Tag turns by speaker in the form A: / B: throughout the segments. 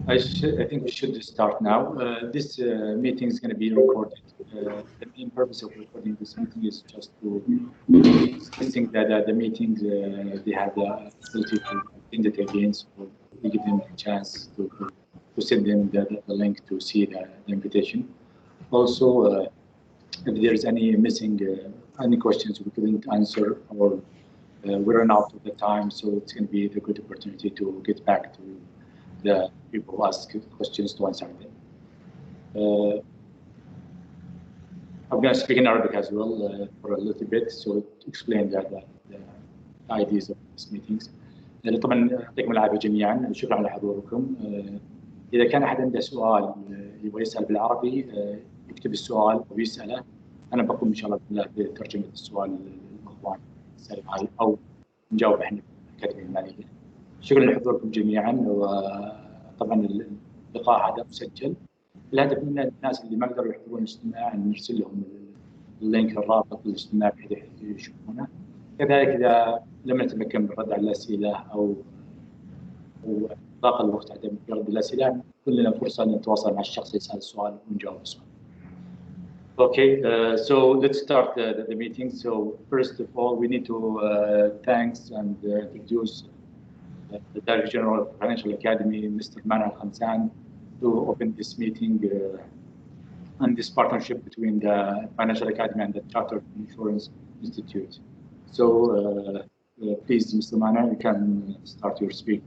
A: I think we should start now. This meeting is going to be recorded. The main purpose of recording this meeting is just to think that the meetings they have the ability to attend it again, so we give them a chance to send them the link to see the invitation. Also, if there's any missing any questions we couldn't answer, or we run out of the time, so it's going to be a good opportunity to get back to the people who ask questions to answer them. I'm going to speak in Arabic as well for a little bit, so to explain the ideas of these meetings. طبعا يعطيكم العافيه جميعا، شكرا على حضوركم. اذا كان احد عنده سؤال يبغى يسال بالعربي يكتب السؤال ويساله، انا بقوم ان شاء الله بترجمه السؤال للاخوان السالب هاي او نجاوب احنا بالكلمه الماليه. شكرا لحضوركم جميعا، وطبعا اللقاء هذا مسجل. الهدف من الناس اللي ما قدروا يحضرون الاجتماع ان نرسل لهم اللينك الرابط للاجتماع بحيث يشوفونه. كذلك اذا لم نتمكن بالرد على الاسئله او ضاق الوقت عدم رد الاسئله، كل لنا فرصه ان نتواصل مع الشخص اللي يسال السؤال ونجاوب السؤال. Okay, so let's start the meeting. So first of all, we need to thanks and introduce the Director General of Financial Academy, Mr. Mana Al-Khamsan, to open this meeting and this partnership between the Financial Academy and the Chartered Insurance Institute. So please, Mr. Mana, you can start your speech.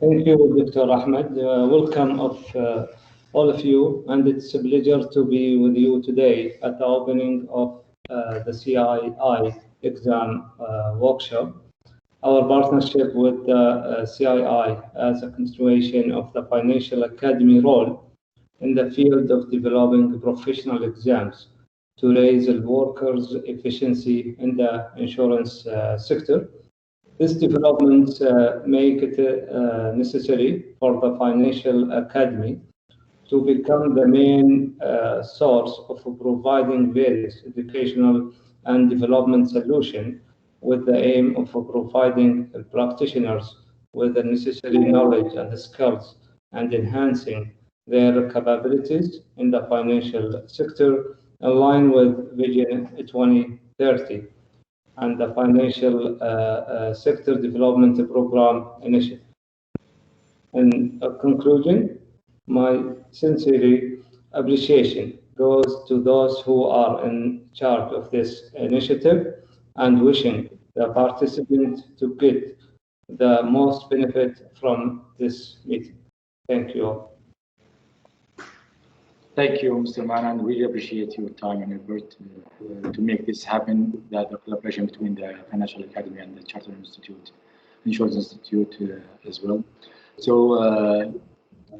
B: Thank you, Dr. Ahmed. Welcome of all of you, and it's a pleasure to be with you today at the opening of the CII exam workshop. Our partnership with the CII as a continuation of the Financial Academy role in the field of developing professional exams to raise the workers' efficiency in the insurance sector. These developments make it necessary for the Financial Academy to become the main source of providing various educational and development solutions with the aim of providing practitioners with the necessary knowledge and skills and enhancing their capabilities in the financial sector in line with Vision 2030 and the Financial Sector Development Program Initiative. In conclusion, my sincere appreciation goes to those who are in charge of this initiative and wishing the participants to get the most benefit from this meeting. Thank you all.
A: Thank you, Mr. Manan. We appreciate your time and effort to make this happen, that the collaboration between the Financial Academy and the Chartered Insurance Institute as well. So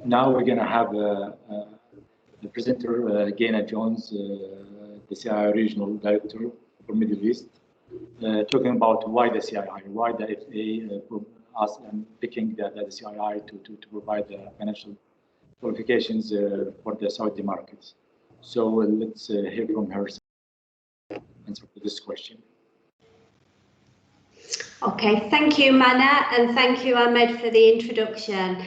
A: now we're going to have the presenter, Gaina Jones, the CII Regional Director for Middle East, talking about why the CII, why the FA picking the CII to provide the financial qualifications for the Saudi markets. So let's hear from her answer to this question.
C: Okay, thank you, Mana, and thank you, Ahmed, for the introduction.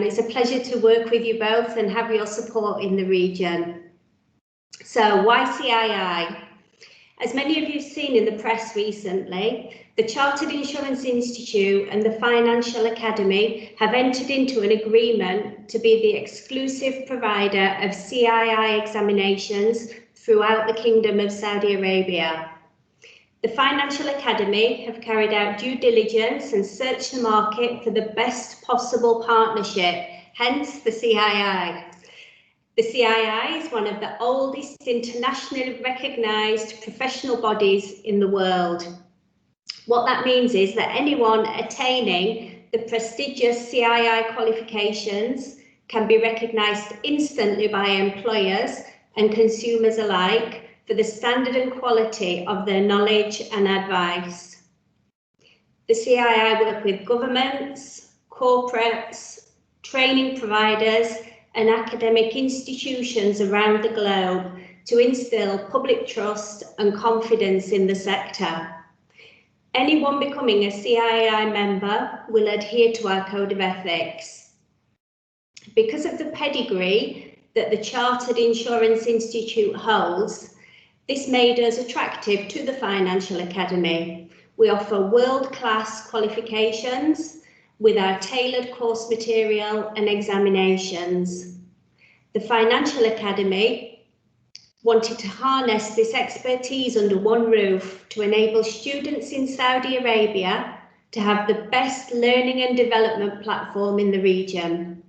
C: It's a pleasure to work with you both and have your support in the region. So why CII? As many of you have seen in the press recently, the Chartered Insurance Institute and the Financial Academy have entered into an agreement to be the exclusive provider of CII examinations throughout the Kingdom of Saudi Arabia. The Financial Academy have carried out due diligence and searched the market for the best possible partnership, hence the CII. The CII is one of the oldest internationally recognised professional bodies in the world. What that means is that anyone attaining the prestigious CII qualifications can be recognised instantly by employers and consumers alike for the standard and quality of their knowledge and advice. The CII work with governments, corporates, training providers and academic institutions around the globe to instill public trust and confidence in the sector. Anyone becoming a CII member will adhere to our Code of Ethics. Because of the pedigree that the Chartered Insurance Institute holds, this made us attractive to the Financial Academy. We offer world-class qualifications with our tailored course material and examinations. The Financial Academy wanted to harness this expertise under one roof to enable students in Saudi Arabia to have the best learning and development platform in the region.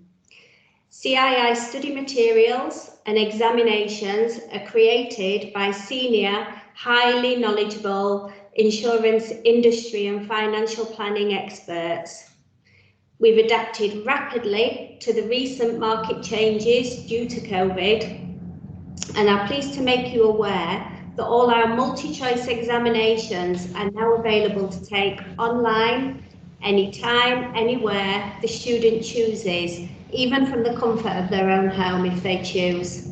C: CII study materials and examinations are created by senior, highly knowledgeable insurance industry and financial planning experts. We've adapted rapidly to the recent market changes due to COVID, and are pleased to make you aware that all our multi-choice examinations are now available to take online, anytime, anywhere the student chooses, even from the comfort of their own home if they choose.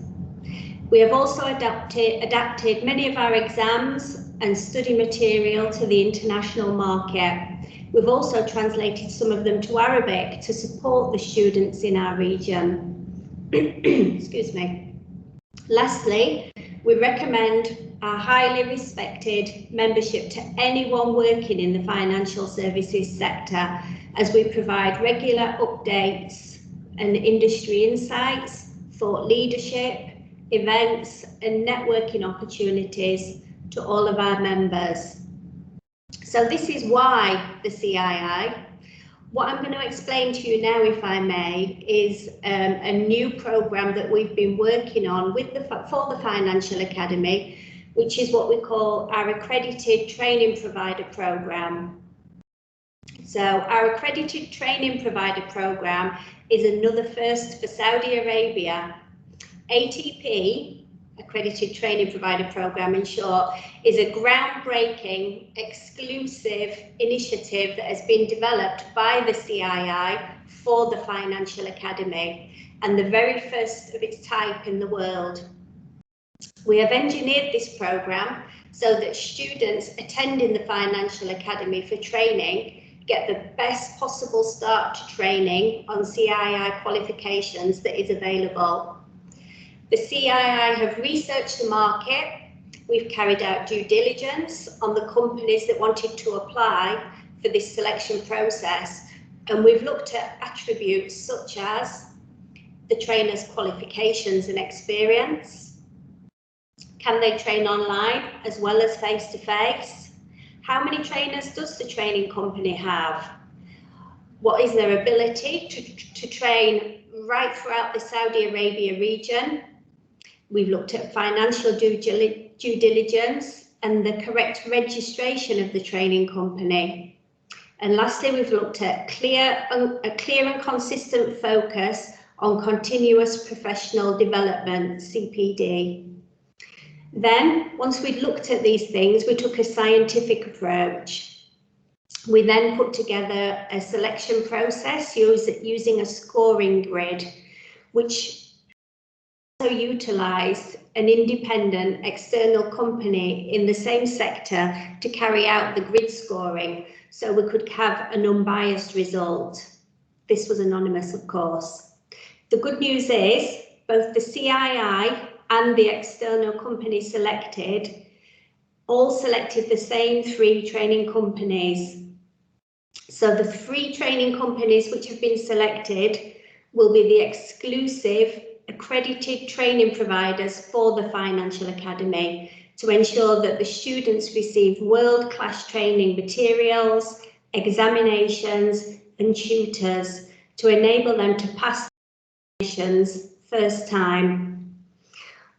C: We have also adapted many of our exams and study material to the international market. We've also translated some of them to Arabic to support the students in our region. Excuse me. Lastly, we recommend our highly respected membership to anyone working in the financial services sector, as we provide regular updates and industry insights, thought leadership, events and networking opportunities to all of our members. So this is why the CII. What I'm going to explain to you now, if I may, is a new program that we've been working on for the Financial Academy, which is what we call our Accredited Training Provider Program. So our Accredited Training Provider Program is another first for Saudi Arabia. ATP, Accredited Training Provider Program in short, is a groundbreaking, exclusive initiative that has been developed by the CII for the Financial Academy, and the very first of its type in the world. We have engineered this program so that students attending the Financial Academy for training get the best possible start to training on CII qualifications that is available. The CII have researched the market. We've carried out due diligence on the companies that wanted to apply for this selection process, and we've looked at attributes such as the trainer's qualifications and experience. Can they train online as well as face-to-face? How many trainers does the training company have? What is their ability to train right throughout the Saudi Arabia region? We've looked at financial due diligence and the correct registration of the training company. And lastly, we've looked at a clear and consistent focus on continuous professional development, CPD. Then, once we'd looked at these things, we took a scientific approach. We then put together a selection process using a scoring grid, which also utilised an independent external company in the same sector to carry out the grid scoring, so we could have an unbiased result. This was anonymous, of course. The good news is both the CII and the external company selected all selected the same 3 training companies. So the 3 training companies which have been selected will be the exclusive accredited training providers for the Financial Academy to ensure that the students receive world-class training materials, examinations and tutors to enable them to pass examinations first time.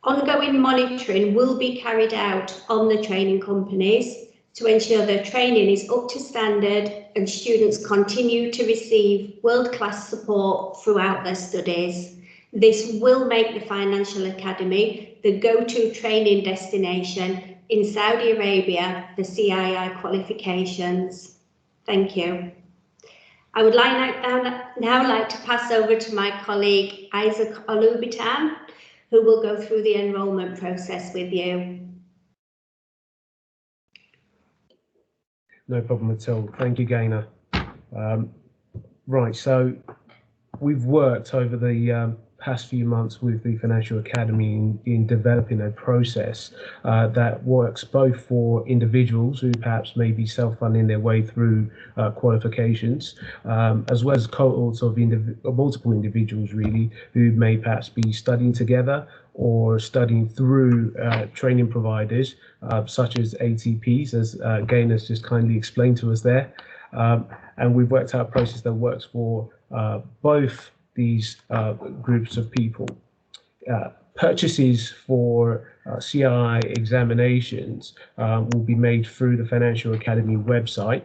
C: Ongoing monitoring will be carried out on the training companies to ensure their training is up to standard and students continue to receive world-class support throughout their studies. This will make the Financial Academy the go-to training destination in Saudi Arabia for CII qualifications. Thank you. I would now like to pass over to my colleague Isaac Olubitan, who will go through the enrolment process with you.
D: No problem at all. Thank you, Gaynor. Right, so we've worked over the past few months with the Financial Academy in developing a process that works both for individuals who perhaps may be self-funding their way through qualifications, as well as cohorts of multiple individuals really who may perhaps be studying together or studying through training providers such as ATPs, as Gaynor's just kindly explained to us there. And we've worked out a process that works for both these groups of people. Purchases for CII examinations will be made through the Financial Academy website.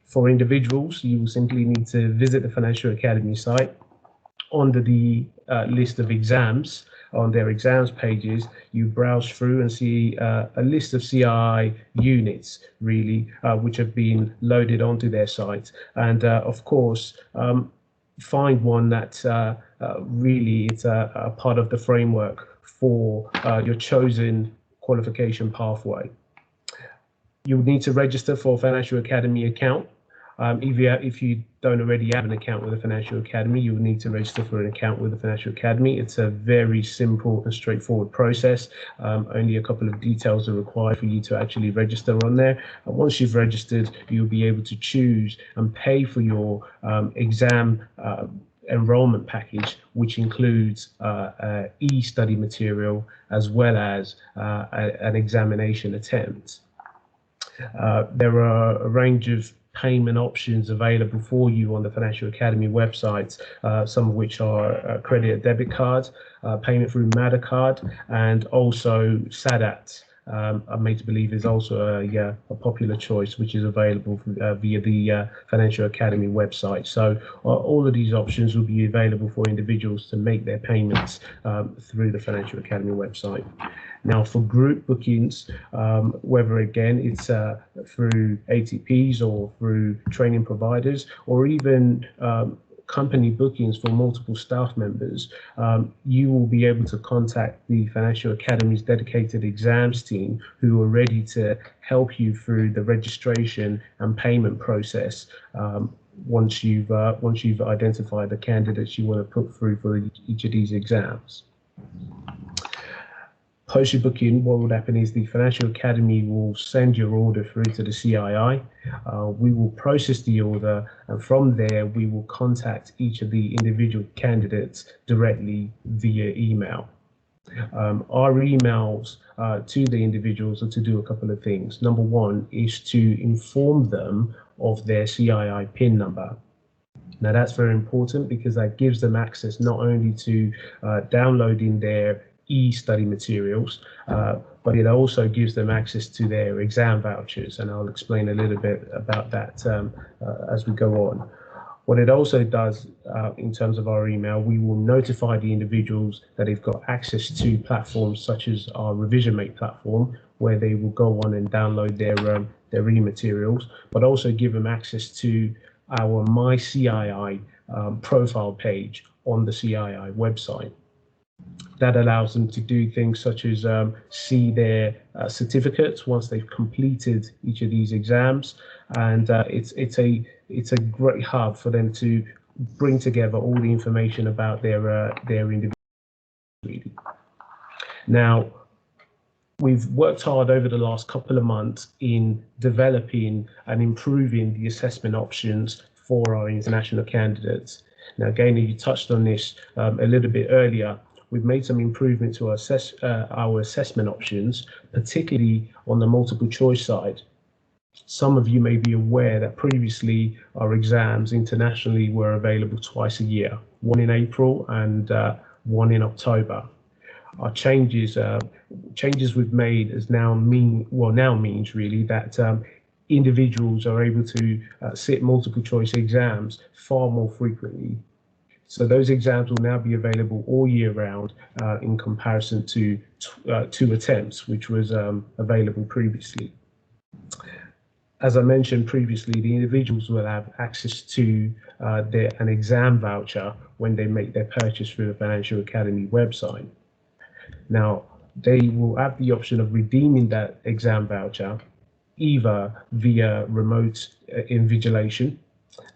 D: For individuals, you will simply need to visit the Financial Academy site. Under the list of exams, on their exams pages, you browse through and see a list of CII units, really, which have been loaded onto their site. And of course, find one that really is a part of the framework for your chosen qualification pathway. You will need to register for a Financial Academy account. If you don't already have an account with the Financial Academy, you will need to register for an account with the Financial Academy. It's a very simple and straightforward process. Only a couple of details are required for you to actually register on there. And once you've registered, you'll be able to choose and pay for your exam enrollment package, which includes e-study material as well as an examination attempt. There are a range of payment options available for you on the Financial Academy website, some of which are Accredited debit cards, payment through Mastercard, and also Sadat. I'm made to believe is also a popular choice, which is available via the Financial Academy website. So all of these options will be available for individuals to make their payments through the Financial Academy website. Now, for group bookings, whether again it's through ATPs or through training providers, or even company bookings for multiple staff members, you will be able to contact the Financial Academy's dedicated exams team, who are ready to help you through the registration and payment process once you've identified the candidates you want to put through for each of these exams. Post your booking, what would happen is the Financial Academy will send your order through to the CII. We will process the order, and from there we will contact each of the individual candidates directly via email. Our emails to the individuals are to do a couple of things. Number one is to inform them of their CII PIN number. Now that's very important because that gives them access not only to downloading their e-study materials, but it also gives them access to their exam vouchers, and I'll explain a little bit about that as we go on. What it also does in terms of our email, we will notify the individuals that they've got access to platforms such as our RevisionMate platform, where they will go on and download their e-materials, but also give them access to our My CII profile page on the CII website. That allows them to do things such as see their certificates once they've completed each of these exams, and it's a great hub for them to bring together all the information about their individual. Now, we've worked hard over the last couple of months in developing and improving the assessment options for our international candidates. Now, again, you touched on this a little bit earlier. We've made some improvement to our assessment options, particularly on the multiple choice side. Some of you may be aware that previously our exams internationally were available twice a year, one in April and one in October. Our changes we've made now means really that individuals are able to sit multiple choice exams far more frequently. So those exams will now be available all year round in comparison to 2 attempts, which was available previously. As I mentioned previously, the individuals will have access to an exam voucher when they make their purchase through the Financial Academy website. Now, they will have the option of redeeming that exam voucher either via remote invigilation.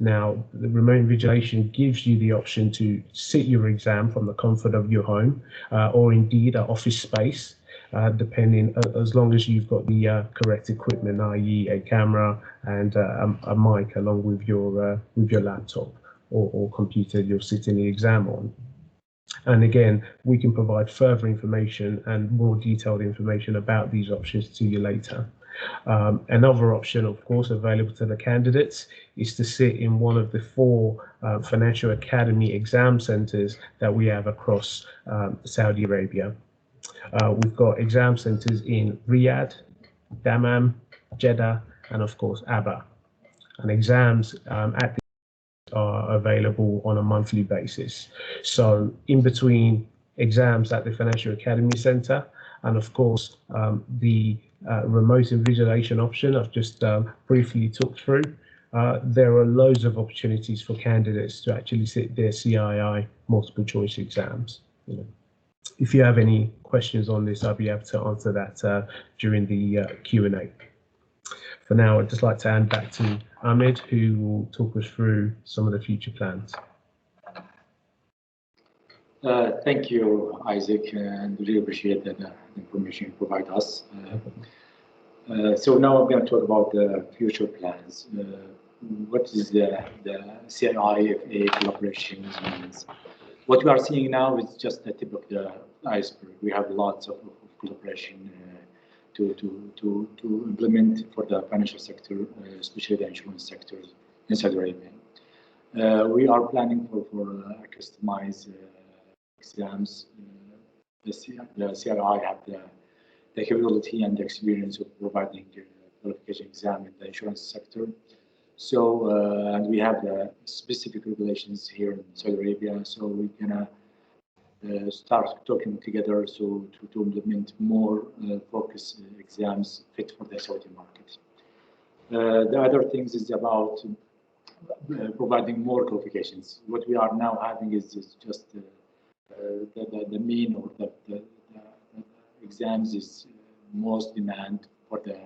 D: Now, the remote invigilation gives you the option to sit your exam from the comfort of your home or indeed an office space, depending, as long as you've got the correct equipment, i.e. a camera and a mic along with your laptop or computer you're sitting the exam on. And again, we can provide further information and more detailed information about these options to you later. Another option, of course, available to the candidates is to sit in one of the 4 Financial Academy exam centers that we have across Saudi Arabia. We've got exam centers in Riyadh, Dammam, Jeddah, and of course, Aba. And exams at are available on a monthly basis. So in between exams at the Financial Academy Center and of course the remote invigilation option I've just briefly talked through, there are loads of opportunities for candidates to actually sit their CII multiple choice exams. If you have any questions on this, I'll be able to answer that during the Q&A. For now, I'd just like to hand back to Ahmed, who will talk us through some of the future plans.
A: Thank you, Isaac, and really appreciate the information you provide us. So now I'm going to talk about the future plans. What is the CII-FA collaboration means? What we are seeing now is just the tip of the iceberg. We have lots of collaboration to implement for the financial sector, especially the insurance sector in Saudi Arabia. We are planning for customized exams. The CRI have the capability and the experience of providing qualification exam in the insurance sector. So, and we have specific regulations here in Saudi Arabia, so we're gonna start talking together to implement more focus exams fit for the Saudi market. The other things is about providing more qualifications. What we are now having is just the main or the exams is most demand for the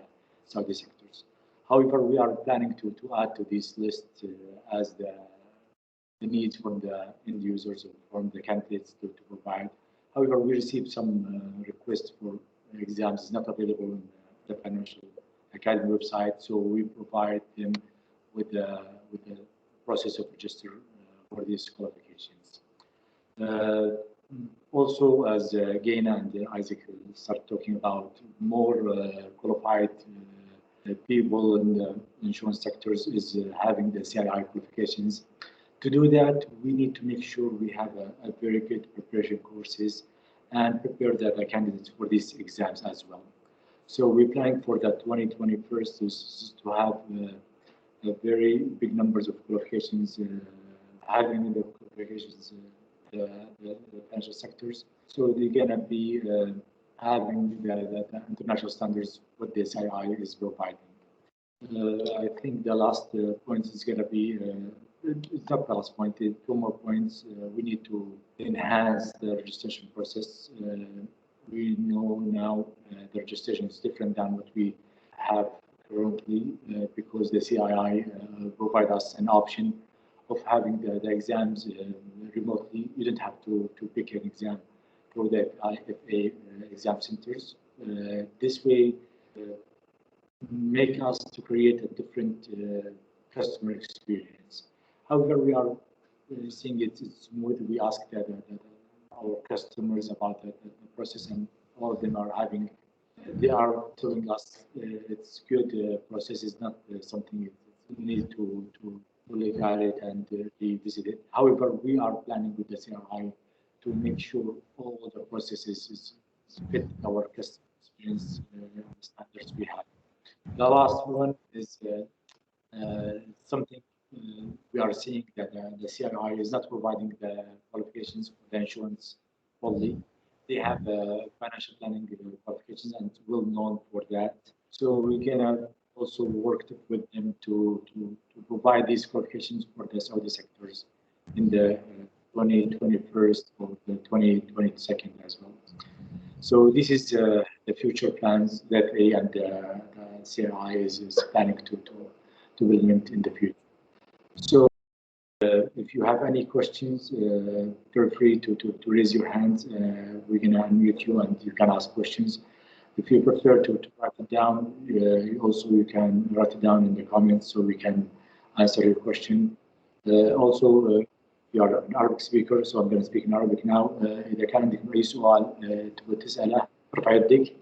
A: Saudi sectors. However, we are planning to add to this list as the needs from the end users or from the candidates to provide. However, we received some requests for exams not available in the Financial Academy website, so we provide them with the process of register for these qualifications. Also, as Gaina and Isaac start talking about, more qualified people in the insurance sectors is having the CII qualifications. To do that, we need to make sure we have a very good preparation courses and prepare the candidates for these exams as well. So we're planning for the 2021 to have a very big numbers of qualifications, having the qualifications the financial sectors. So they're gonna be having the international standards what the CII is providing. I think the last point is gonna be it's not the last point, 2 more points. We need to enhance the registration process. We know now the registration is different than what we have currently because the CII provide us an option of having the exams remotely. You don't have to pick an exam for the IFA exam centers. This way, make us to create a different customer experience. However, we are seeing it's smooth. We ask our customers about the process, and all of them are having. They are telling us it's good. Process is not something you need to look at it and revisit it. However, we are planning with the CRI to make sure all the processes fit our customer experience standards we have. The last one is something we are seeing that the CRI is not providing the qualifications for the insurance only. They have financial planning qualifications and well known for that. So we're gonna also worked with them to provide these qualifications for the Saudi sectors in the 2021 or the 2022 as well. So this is the future plans that A and the CRI is planning to implement in the future. So if you have any questions, feel free to raise your hands. We're going to unmute you and you can ask questions. If you prefer to write it down, you can write it down in the comments so we can answer your question. Also, you are an Arabic speaker, so I'm going to speak in Arabic now. إذا كان عندك أي سؤال تبغى تسأله ارفع يدك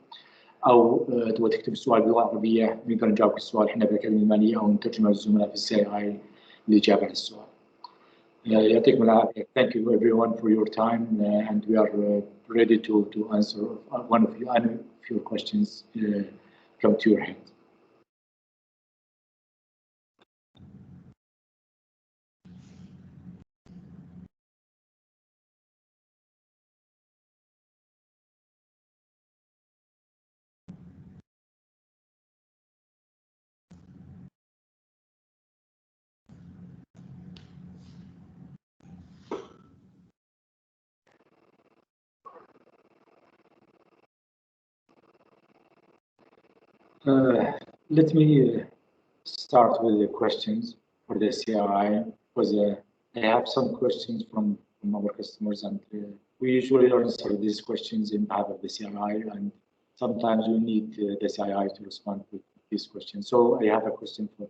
A: أو تبغى تكتب السؤال باللغة العربية نقدر نجاوبك السؤال احنا بالكلمة المالية أو نترجمه للزملاء في السي اي للإجابة على السؤال. يعطيكم العافية. Thank you everyone for your time and we are ready to answer one of your questions come to your hand. Let me start with the questions for the CRI because I have some questions from our customers and we usually answer these questions in behalf of the CRI and sometimes we need the CRI to respond to these questions. So I have a question for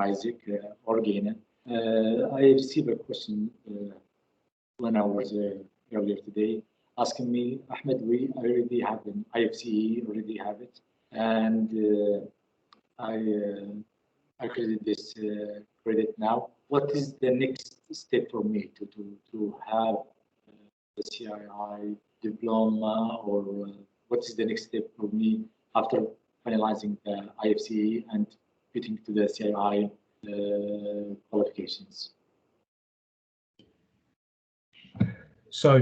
A: Isaac or Gaina. I received a question when I was earlier today asking me, Ahmed, we already have an IFCE, already have it. And I created this credit now. What is the next step for me to have the CII diploma, or what is the next step for me after finalizing the IFCE and getting to the CII qualifications?
D: So I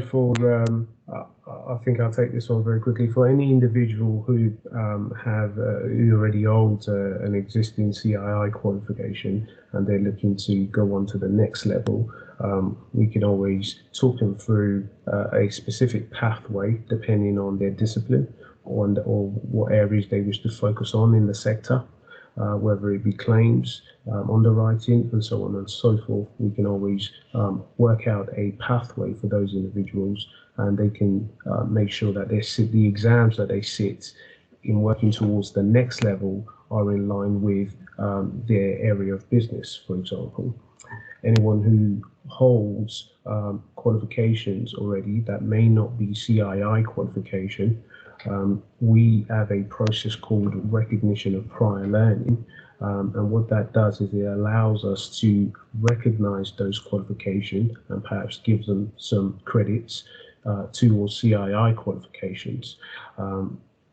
D: think I'll take this one very quickly. For any individual who who already holds an existing CII qualification and they're looking to go on to the next level, we can always talk them through a specific pathway depending on their discipline or what areas they wish to focus on in the sector. Whether it be claims, underwriting, and so on and so forth, we can always work out a pathway for those individuals, and they can make sure that the exams that they sit in working towards the next level are in line with their area of business, for example. Anyone who holds qualifications already that may not be CII qualification, we have a process called recognition of prior learning, and what that does is it allows us to recognize those qualifications and perhaps give them some credits towards CII qualifications.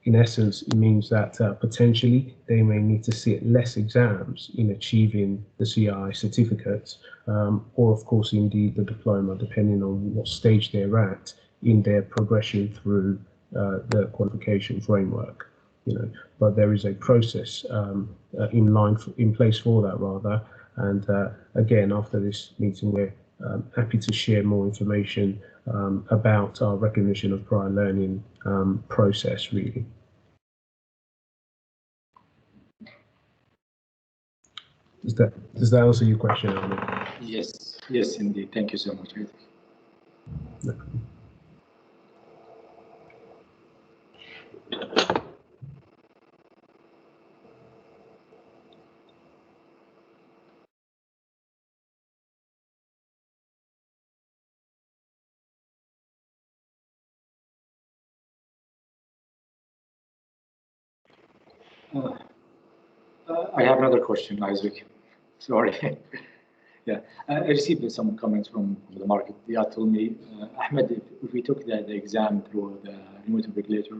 D: In essence, it means that potentially they may need to sit less exams in achieving the CII certificates, or of course indeed the diploma, depending on what stage they're at in their progression through the qualification framework, but there is a process in place for that rather. And again, after this meeting, we're happy to share more information about our recognition of prior learning process, really. Does that answer your question, Ahmed?
A: Yes, indeed. Thank you so much.
D: No.
A: I have another question, Isaac. Sorry. Yeah, I received some comments from the market. They told me, Ahmed, if we took the exam through the remote regulator,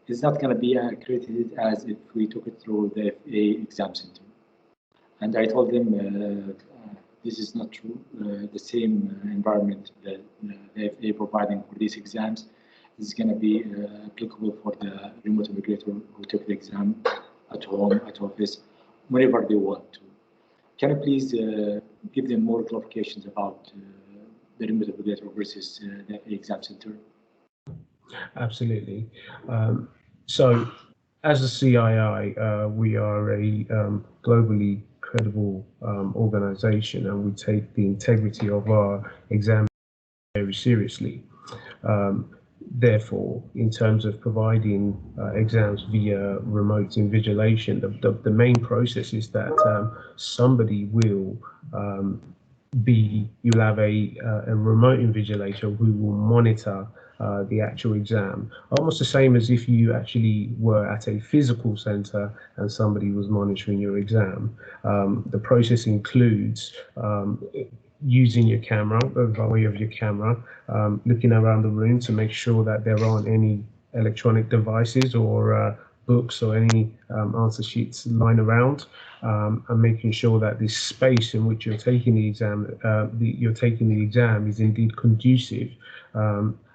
A: it's not going to be accredited as if we took it through the FA exam center. And I told them this is not true. The same environment that the FA providing for these exams is going to be applicable for the remote regulator who took the exam at home, at office, whenever they want to. Can you please give them more clarifications about the remote invigilator versus the exam center?
D: Absolutely. So, as a CII, we are a globally credible organization, and we take the integrity of our exam very seriously. Therefore, in terms of providing exams via remote invigilation, the main process is that somebody will you'll have a remote invigilator who will monitor the actual exam, almost the same as if you actually were at a physical center and somebody was monitoring your exam. The process includes using your camera, by way of your camera, looking around the room to make sure that there aren't any electronic devices or books or any answer sheets lying around, and making sure that the space in which you're taking the exam is indeed conducive.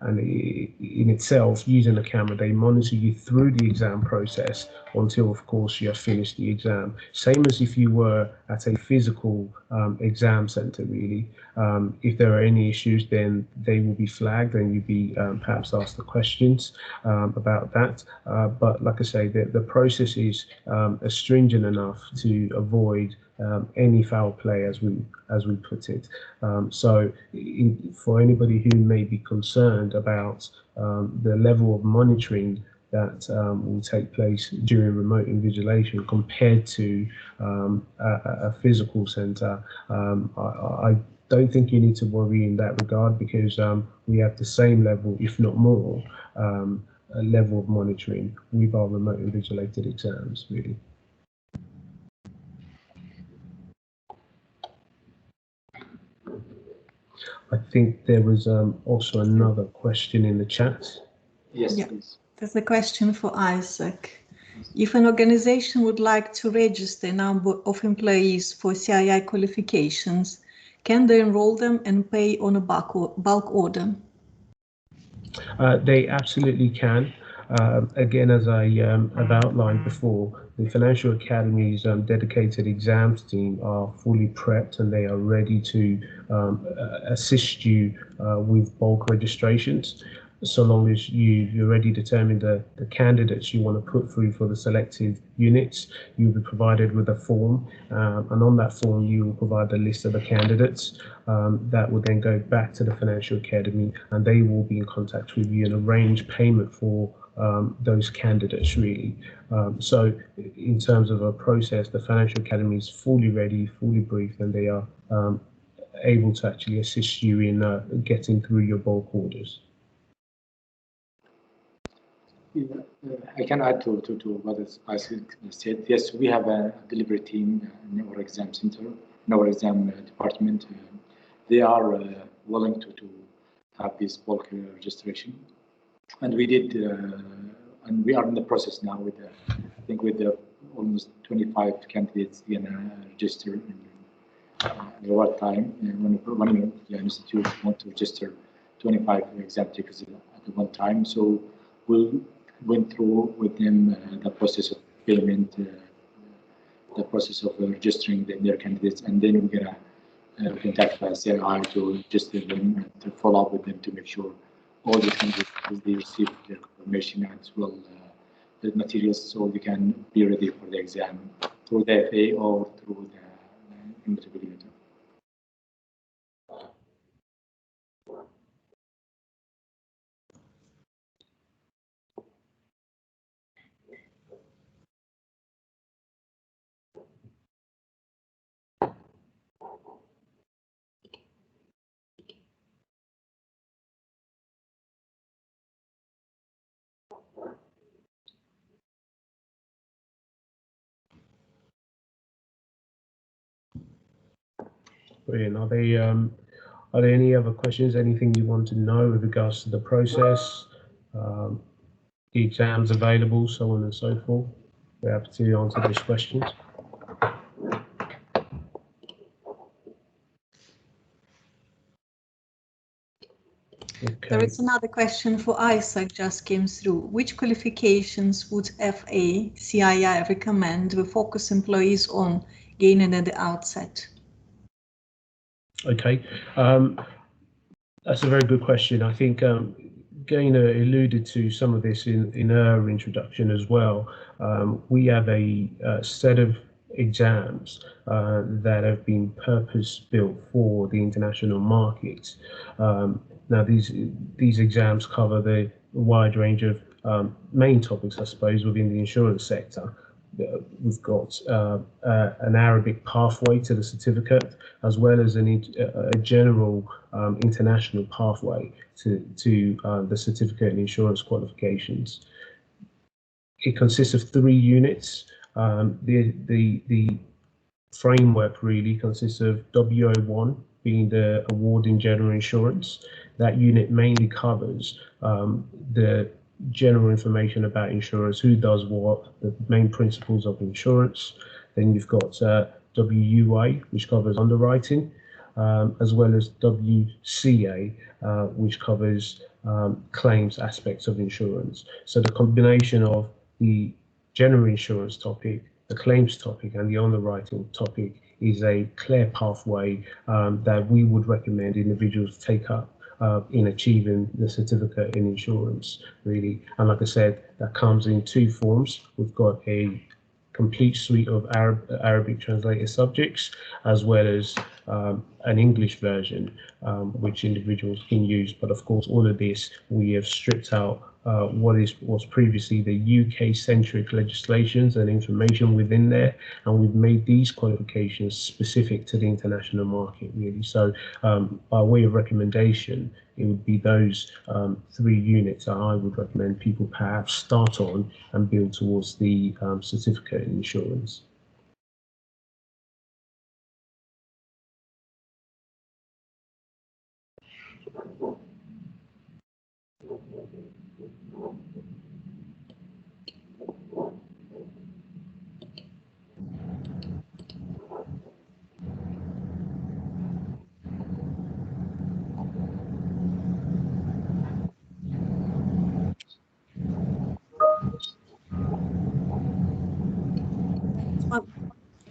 D: And in itself, using the camera, they monitor you through the exam process until, of course, you have finished the exam. Same as if you were at a physical exam center, really. If there are any issues, then they will be flagged and you'll be perhaps asked the questions about that. But like I say, the process is stringent enough to avoid any foul play, as we put it. So for anybody who may be concerned about the level of monitoring that will take place during remote invigilation compared to a physical center, I don't think you need to worry in that regard, because we have the same level, if not more, a level of monitoring with our remote invigilated exams, really. I think there was also another question in the chat.
A: Yes,
E: yeah.
A: Please.
E: There's a question for Isaac. If an organization would like to register a number of employees for CII qualifications, can they enroll them and pay on a bulk order?
D: They absolutely can. Again, as I have outlined before, the Financial Academy's dedicated exams team are fully prepped and they are ready to assist you with bulk registrations. So long as you've already determined the candidates you want to put through for the selected units, you'll be provided with a form, and on that form you will provide a list of the candidates that will then go back to the Financial Academy, and they will be in contact with you and arrange payment for those candidates, really. So in terms of a process, the Financial Academy is fully ready, fully briefed, and they are able to actually assist you in getting through your bulk orders.
A: I can add to what I said. Yes, we have a delivery team in our exam center, in our exam department. They are willing to have this bulk registration, and we did, and we are in the process now with I think with almost 25 candidates in register in one time. When the institute want to register 25 exam takers at one time, so we'll went through with them the process of payment, the process of registering their candidates, and then we're gonna contact CII to register them and to follow up with them to make sure all the candidates they receive their confirmation as well the materials, so they can be ready for the exam through the FA or through the invigilator.
D: Brilliant. Are there any other questions? Anything you want to know with regards to the process, the exams available, so on and so forth? We're happy to answer those questions. Okay.
E: There is another question for Isaac just came through. Which qualifications would FA CII recommend the focus employees on gaining at the outset?
D: Okay, that's a very good question. I think Gaynor alluded to some of this in her introduction as well. We have a set of exams that have been purpose-built for the international market. Now, these exams cover the wide range of main topics, I suppose, within the insurance sector. We've got an Arabic pathway to the certificate, as well as a general international pathway to the certificate in insurance qualifications. It consists of 3 units. The framework really consists of WO1 being the award in general insurance. That unit mainly covers the general information about insurance, who does what, the main principles of insurance. Then you've got WUA, which covers underwriting, as well as WCA, which covers claims aspects of insurance. So the combination of the general insurance topic, the claims topic, and the underwriting topic is a clear pathway that we would recommend individuals take up in achieving the certificate in insurance, really. And like I said, that comes in 2 forms. We've got a complete suite of Arabic translated subjects, as well as an English version, which individuals can use. But of course, all of this, we have stripped out was previously the UK-centric legislations and information within there, and we've made these qualifications specific to the international market, really. So by way of recommendation, it would be those 3 units that I would recommend people perhaps start on and build towards the certificate in insurance.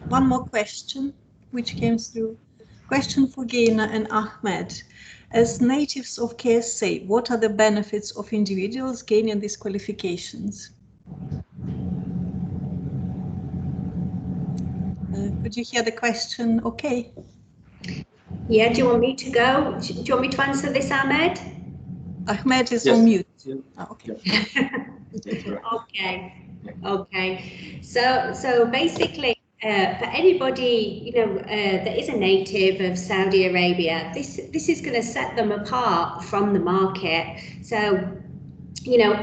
E: One more question, which came through. Question for Gaynor and Ahmed. As natives of KSA, what are the benefits of individuals gaining these qualifications? Could you hear the question okay?
C: Yeah, do you want me to go? Do you want me to answer this, Ahmed?
E: Ahmed is
A: Yes.
E: on mute.
A: Yeah.
E: Oh, okay.
C: Okay. Okay. So basically, for anybody that is a native of Saudi Arabia, this is going to set them apart from the market. So,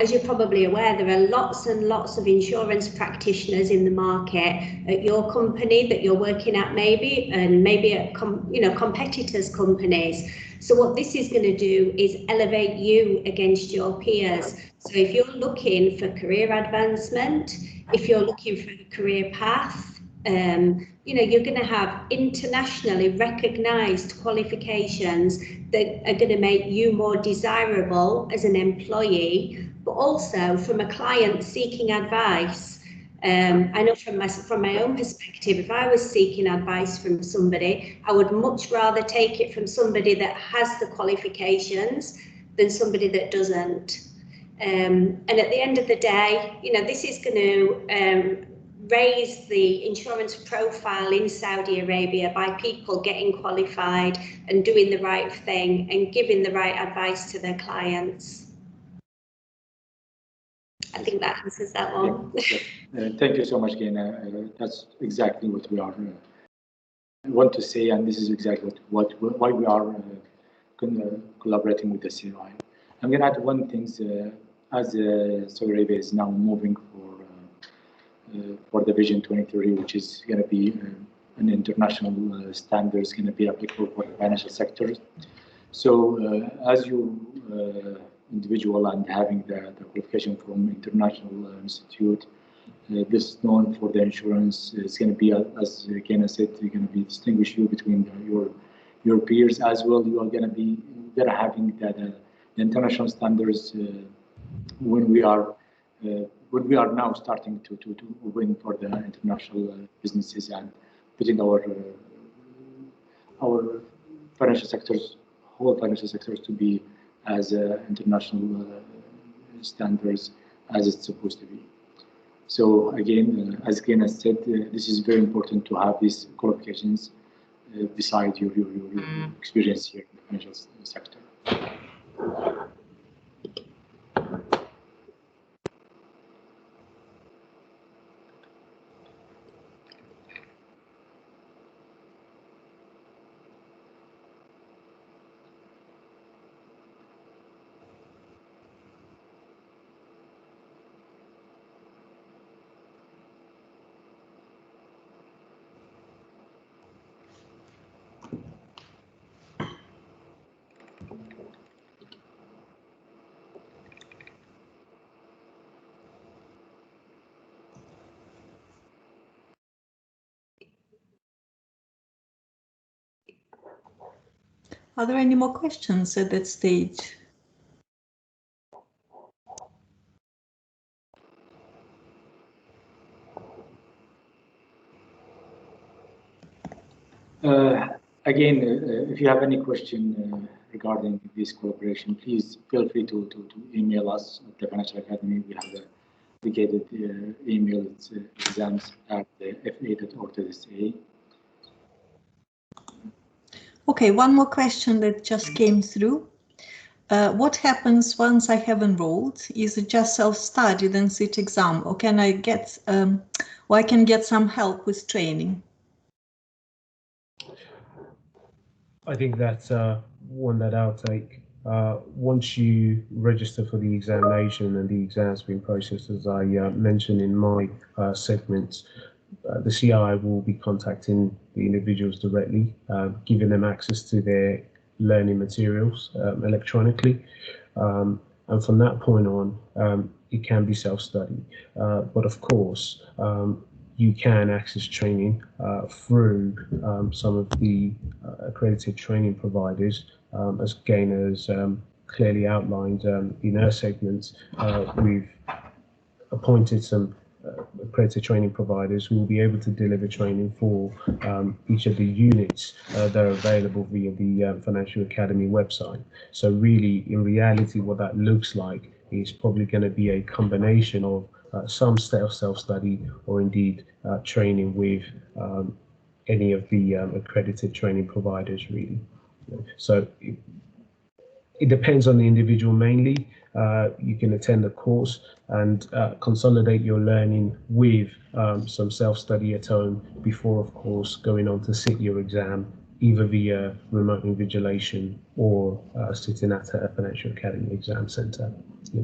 C: as you're probably aware, there are lots and lots of insurance practitioners in the market at your company that you're working at, maybe, and maybe at competitors' companies. So what this is going to do is elevate you against your peers. So if you're looking for career advancement, if you're looking for a career path, you're going to have internationally recognized qualifications that are going to make you more desirable as an employee, but also from a client seeking advice. I know from my own perspective, if I was seeking advice from somebody, I would much rather take it from somebody that has the qualifications than somebody that doesn't. And at the end of the day, this is going to raise the insurance profile in Saudi Arabia by people getting qualified and doing the right thing and giving the right advice to their clients. I think that answers that one.
A: Yeah. Thank you so much, Gaynor. That's exactly what we are want to say, and this is exactly why we are collaborating with the CRI. I'm going to add one thing. As Saudi Arabia is now moving for the Vision 2030, which is going to be an international standards going to be applicable for the financial sector. So as you individual and having the qualification from international institute, this known for the insurance is going to be, as Gaynor said, you're going to be distinguish you between your peers as well. You are going to be having the international standards when we are now starting to win for the international businesses and putting our financial sectors, whole financial sectors, to be as international standards as it's supposed to be. So again, as Ken has said, this is very important to have these qualifications beside your experience here in the financial sector.
E: Are there any more questions at that stage?
A: Again, if you have any question regarding this cooperation, please feel free to email us at the Financial Academy. We have a dedicated email. It's exams@fa.org.sa.
E: Okay, one more question that just came through. What happens once I have enrolled? Is it just self-study, then sit exam, or can I get, or I can get some help with training?
D: I think that's one that I'll take. Once you register for the examination and the exam's been processed, as I mentioned in my segments, the CI will be contacting the individuals directly, giving them access to their learning materials electronically. And from that point on, it can be self-study. But of course, you can access training through some of the accredited training providers, as Gaynor clearly outlined in her segments. We've appointed some accredited training providers who will be able to deliver training for each of the units that are available via the Financial Academy website. So really, in reality, what that looks like is probably going to be a combination of some self-study or indeed training with any of the accredited training providers, really. So it depends on the individual mainly. You can attend a course and consolidate your learning with some self-study at home before, of course, going on to sit your exam, either via remote invigilation or sitting at a Financial Academy exam centre. Yeah.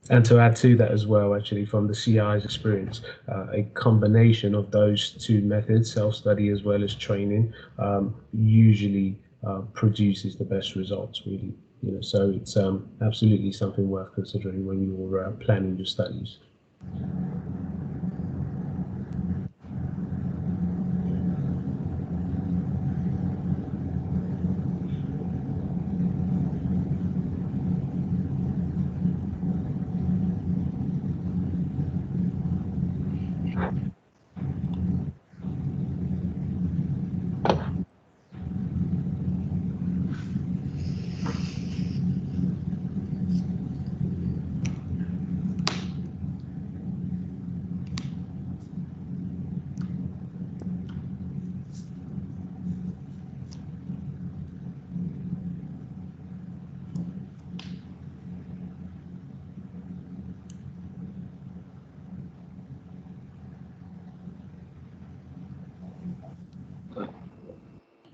D: And to add to that as well, actually, from the CI's experience, a combination of those two methods, self-study as well as training, usually produces the best results, really. You know, so it's absolutely something worth considering when you're planning your studies.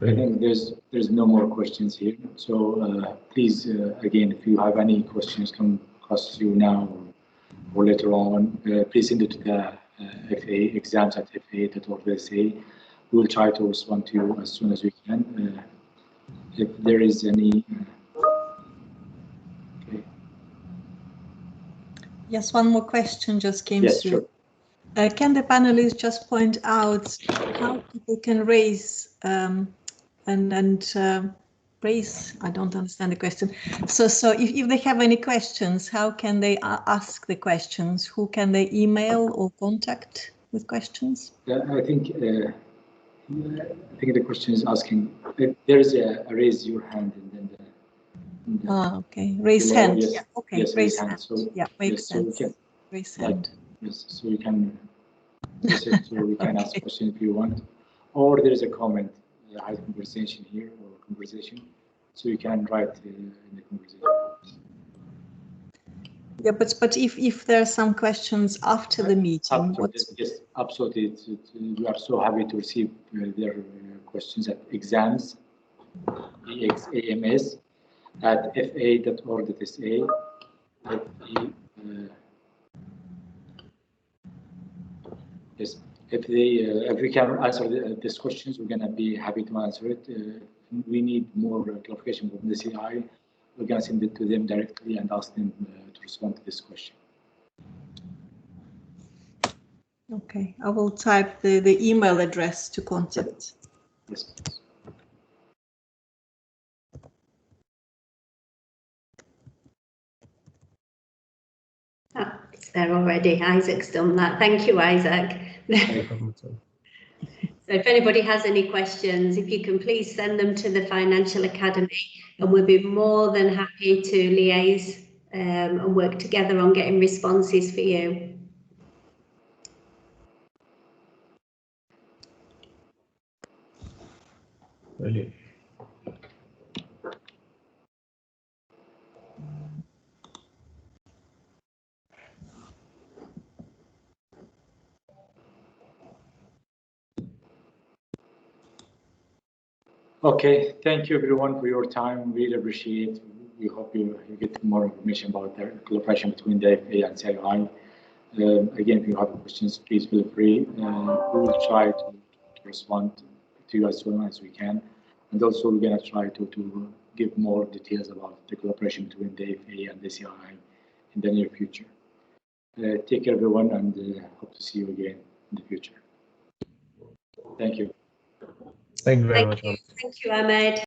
A: I think there's no more questions here. So please, again, if you have any questions come across you now or later on, please send it to the FA, exams@fa.org.sa. We will try to respond to you as soon as we can. If there is any... Okay.
E: Yes, one more question just came
A: Yes,
E: through.
A: Sure.
E: Can the panelists just point out how people can raise Raise, I don't understand the question. So if they have any questions, how can they ask the questions? Who can they email or contact with questions?
A: I think the question is asking if there is a raise your hand and then
E: Okay. Raise hand.
A: Yes,
E: Yeah. Okay.
A: yes, raise hand. So
E: yeah, makes sense.
A: So
E: raise hand.
A: Yes, so you can so we can ask a question if you want, or there is a comment, hide conversation here or conversation, so you can write in the conversation.
E: Yeah, but if there are some questions after the meeting,
A: yes, absolutely. We are so happy to receive their questions at exams, EXAMS at fa.org.sa. Yes, if we can answer these questions, we're gonna be happy to answer it. We need more clarification from the CI. We're gonna send it to them directly and ask them to respond to this question.
E: Okay, I will type the email address to contact.
A: Yes, please.
C: Oh, it's there already. Isaac's done that. Thank you, Isaac. So if anybody has any questions, if you can please send them to the Financial Academy, and we'll be more than happy to liaise and work together on getting responses for you.
D: Brilliant.
A: Okay, thank you everyone for your time. Really appreciate. We hope you get more information about the collaboration between the FA and CII. Again, if you have questions, please feel free. We will try to respond to you as soon as we can. And also, we're going to try to give more details about the collaboration between the FA and the CII in the near future. Take care, everyone, and hope to see you again in the future. Thank you.
D: Thank you very much.
C: Thank you, Ahmed.